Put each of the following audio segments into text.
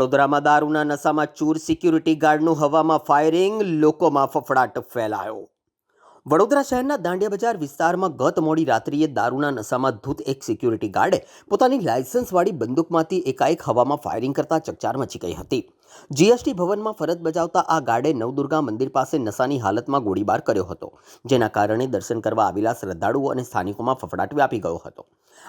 વડોદરામાં દારૂના નશામાં ચૂર સિક્યુરિટી ગાર્ડનું હવામાં ફાયરિંગ, લોકોમાં ફફડાટ ફેલાયો। વડોદરા શહેરના દાંડિયા બજાર વિસ્તારમાં ગત મોડી રાત્રિએ દારૂના નશામાં ધૂત એક સિક્યુરિટી ગાર્ડે પોતાની લાયસન્સવાળી બંદૂકમાંથી એકાએક હવામાં ફાયરિંગ કરતા ચકચાર મચી ગઈ હતી। જીએસટી ભવનમાં ફરજ બજાવતા આ ગાર્ડે નવદુર્ગા મંદિર પાસે નશાની હાલતમાં ગોળીબાર કર્યો હતો, જેના કારણે દર્શન કરવા આવેલા શ્રદ્ધાળુઓ અને સ્થાનિકોમાં ફફડાટ વ્યાપી ગયો હતો।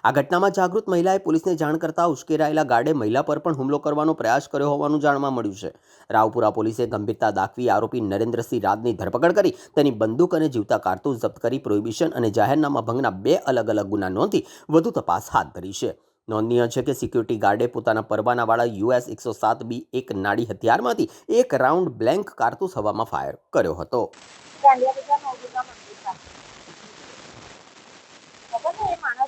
આ ઘટનામાં જાગૃત મહિલાએ પોલીસને જાણ કરતા ઉશ્કેરાયેલા ગાર્ડે મહિલા પર પણ હુમલો કરવાનો પ્રયાસ કર્યો હોવાનું જાણવા મળ્યું છે। રાવપુરા પોલીસે ગંભીરતા દાખવી આરોપી નરેન્દ્રસિંહ રાજની ધરપકડ કરી તેની બંદૂક અને જીવતા કારતૂસ જપ્ત કરી પ્રોહિબિશન અને જાહેરનામા ભંગના 2 અલગ અલગ ગુના નોંધી વધુ તપાસ હાથ ધરી છે। નોંધનીય છે કે સિક્યુરિટી ગાર્ડે પોતાના પરવાનાવાળા US 107B એક નાડી હથિયારમાંથી એક રાઉન્ડ બ્લેન્ક કારતૂસ હવામાં ફાયર કર્યો હતો।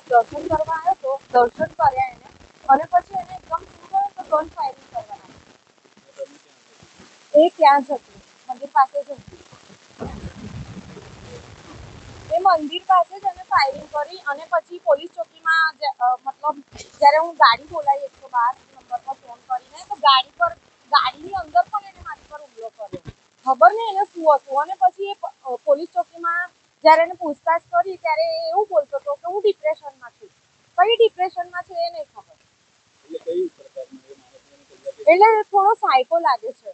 દર્શન કરવા આવ્યો તો દર્શન કર્યા એને અને પછી એને એકદમ શું થયું તો ગન ફાયરિંગ કરવા લાગ્યો। એ ક્યાં જ હતી? મંદિર પાસે જ હતી। એ મંદિર પાસે જ એને ફાયરિંગ કરી અને પછી પોલીસ ચોકીમાં મતલબ જ્યારે હું ગાડી બોલાવી 112 નંબર પર ફોન કરીને તો ગાડીની અંદર પણ એને મારી પર હુમલો કર્યો। ખબર નહીં એને શું હતું। અને પછી એ પોલીસ ચોકીમાં જ્યારે એને પૂછતાછ કરી ત્યારે એવું બોલતો હતો કે હું ડિપ્રેશનમાં છું। કઈ ડિપ્રેશનમાં છે એ નહીં ખબર। એટલે થોડો સાયકો લાગે છે।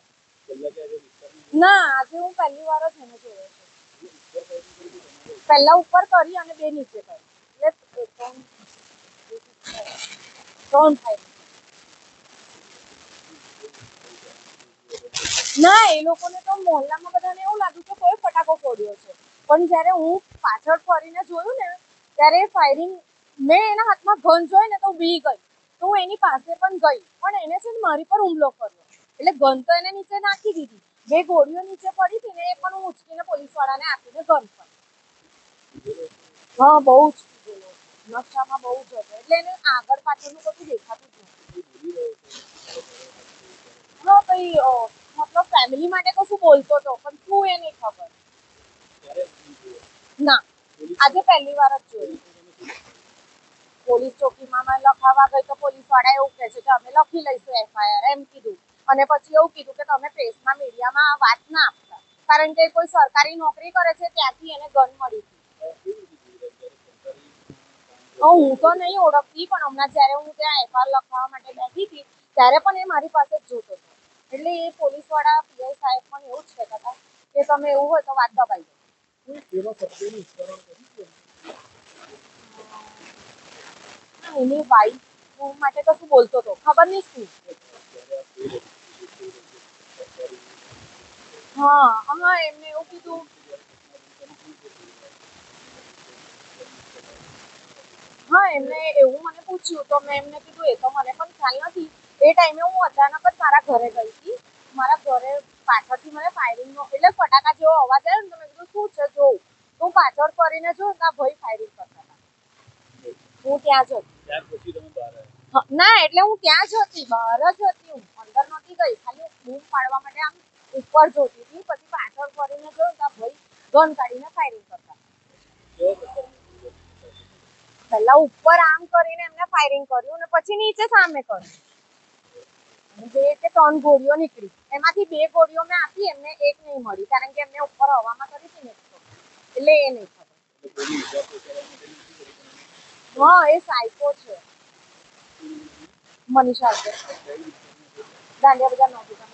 ના, આજે હું પહેલી વાર જ એને જોયો છે। પહેલા ઉપર કરી અને 2 નીચે કરી એટલે 3 થાય। ના, એ લોકોને તો મોહલ્લામાં બધાને એવું લાગ્યું કે કોઈ ફટાકો ફોડ્યો છે, પણ જ્યારે હું પાછળ ફરીને જોયું ને ત્યારે ફાયરિંગ મેં એના હાથમાં ગન જોઈ ને તો બી ગઈ, તો હું એની પાસે પણ ગઈ, પણ એને છે ને મારી પર હુમલો કર્યો। એટલે ગન તો એને નીચે નાખી દીધી, 2 ગોળીઓ નીચે પડી હતી ને એ પણ હું ઉચકીને પોલીસવાળાને આપીને ગન પર। હા, બહુ જ પીધેલો, નશામાં બહુ જ હતો એટલે એને આગળ પાછળનું બધું દેખાતું જ નથી। હા, કંઈ મતલબ ફેમિલી માટે કશું બોલતો હતો પણ શું એ નહીં ખબર। ના, આજે પહેલી વાર જ જોયું। પોલીસ ચોકીમાં મેં લખાવા ગઈ તો પોલીસવાળા એવું કહે છે કે અમે લખી લઈશું FIR એમ કીધું। અને પછી એવું કીધું કે તમે પ્રેસમાં મીડિયામાં વાત ના આપતા, કારણ કે કોઈ સરકારી નોકરી કરે છે ત્યાંથી એને ગન મળી હતી। હું તો નહીં ઓળખતી, પણ હમણાં જ્યારે હું ત્યાં FIR લખાવવા માટે બેઠી હતી ત્યારે પણ એ મારી પાસે જ જોતો હતો। એટલે એ પોલીસવાળા PI સાહેબ પણ એવું જ કહેતા હતા કે તમે એવું હોય તો વાત દબાઈ દો। એની વાઈફ માટે તો શું બોલતો હતો ખબર નહીં શું। હા, એમને એવું કીધું। હા, એમને એવું મને પૂછ્યું તો મેં એમને કીધું એ તો મને પણ ખ્યાલ નથી। એ ટાઈમે હું અચાનક જ મારા ઘરે ગઈ હતી। મારા ઘરે પાછળથી મને ફાયરિંગનો એટલે ફટાકા જેવો અવાજ આવ્યો ને તો મેં કીધું શું છે જોઉં, તો હું પાછળ ફરીને જોઉં તો આ ભાઈ ફાયરિંગ કરતા હતા। હું ત્યાં જ હતી। ના, એટલે હું ત્યાં જ હતી, બહાર જ હતી, હું અંદર નહોતી ગઈ, ખાલી બૂમ પાડવા માટે આમ ઉપર જોતી હતી। પછી પાછળ ફરીને જોયું તો આ ભાઈ ગન કાઢીને ફાયરિંગ કરતા હતા। પહેલા ઉપર આમ કરીને એમને ફાયરિંગ કર્યું અને પછી નીચે સામે કર્યું। 2 કે 3 ગોળીઓ નીકળી, એમાંથી 2 ગોળીઓ મેં આપી, એમને 1 નહીં મળી, કારણ કે એમને ઉપર હવામાં કરી હતી ને એટલે એ નહીં ખબર। હા, એ સાયકો છે। મનીષા છે, દાંડિયા બજાર નોકરી કરે।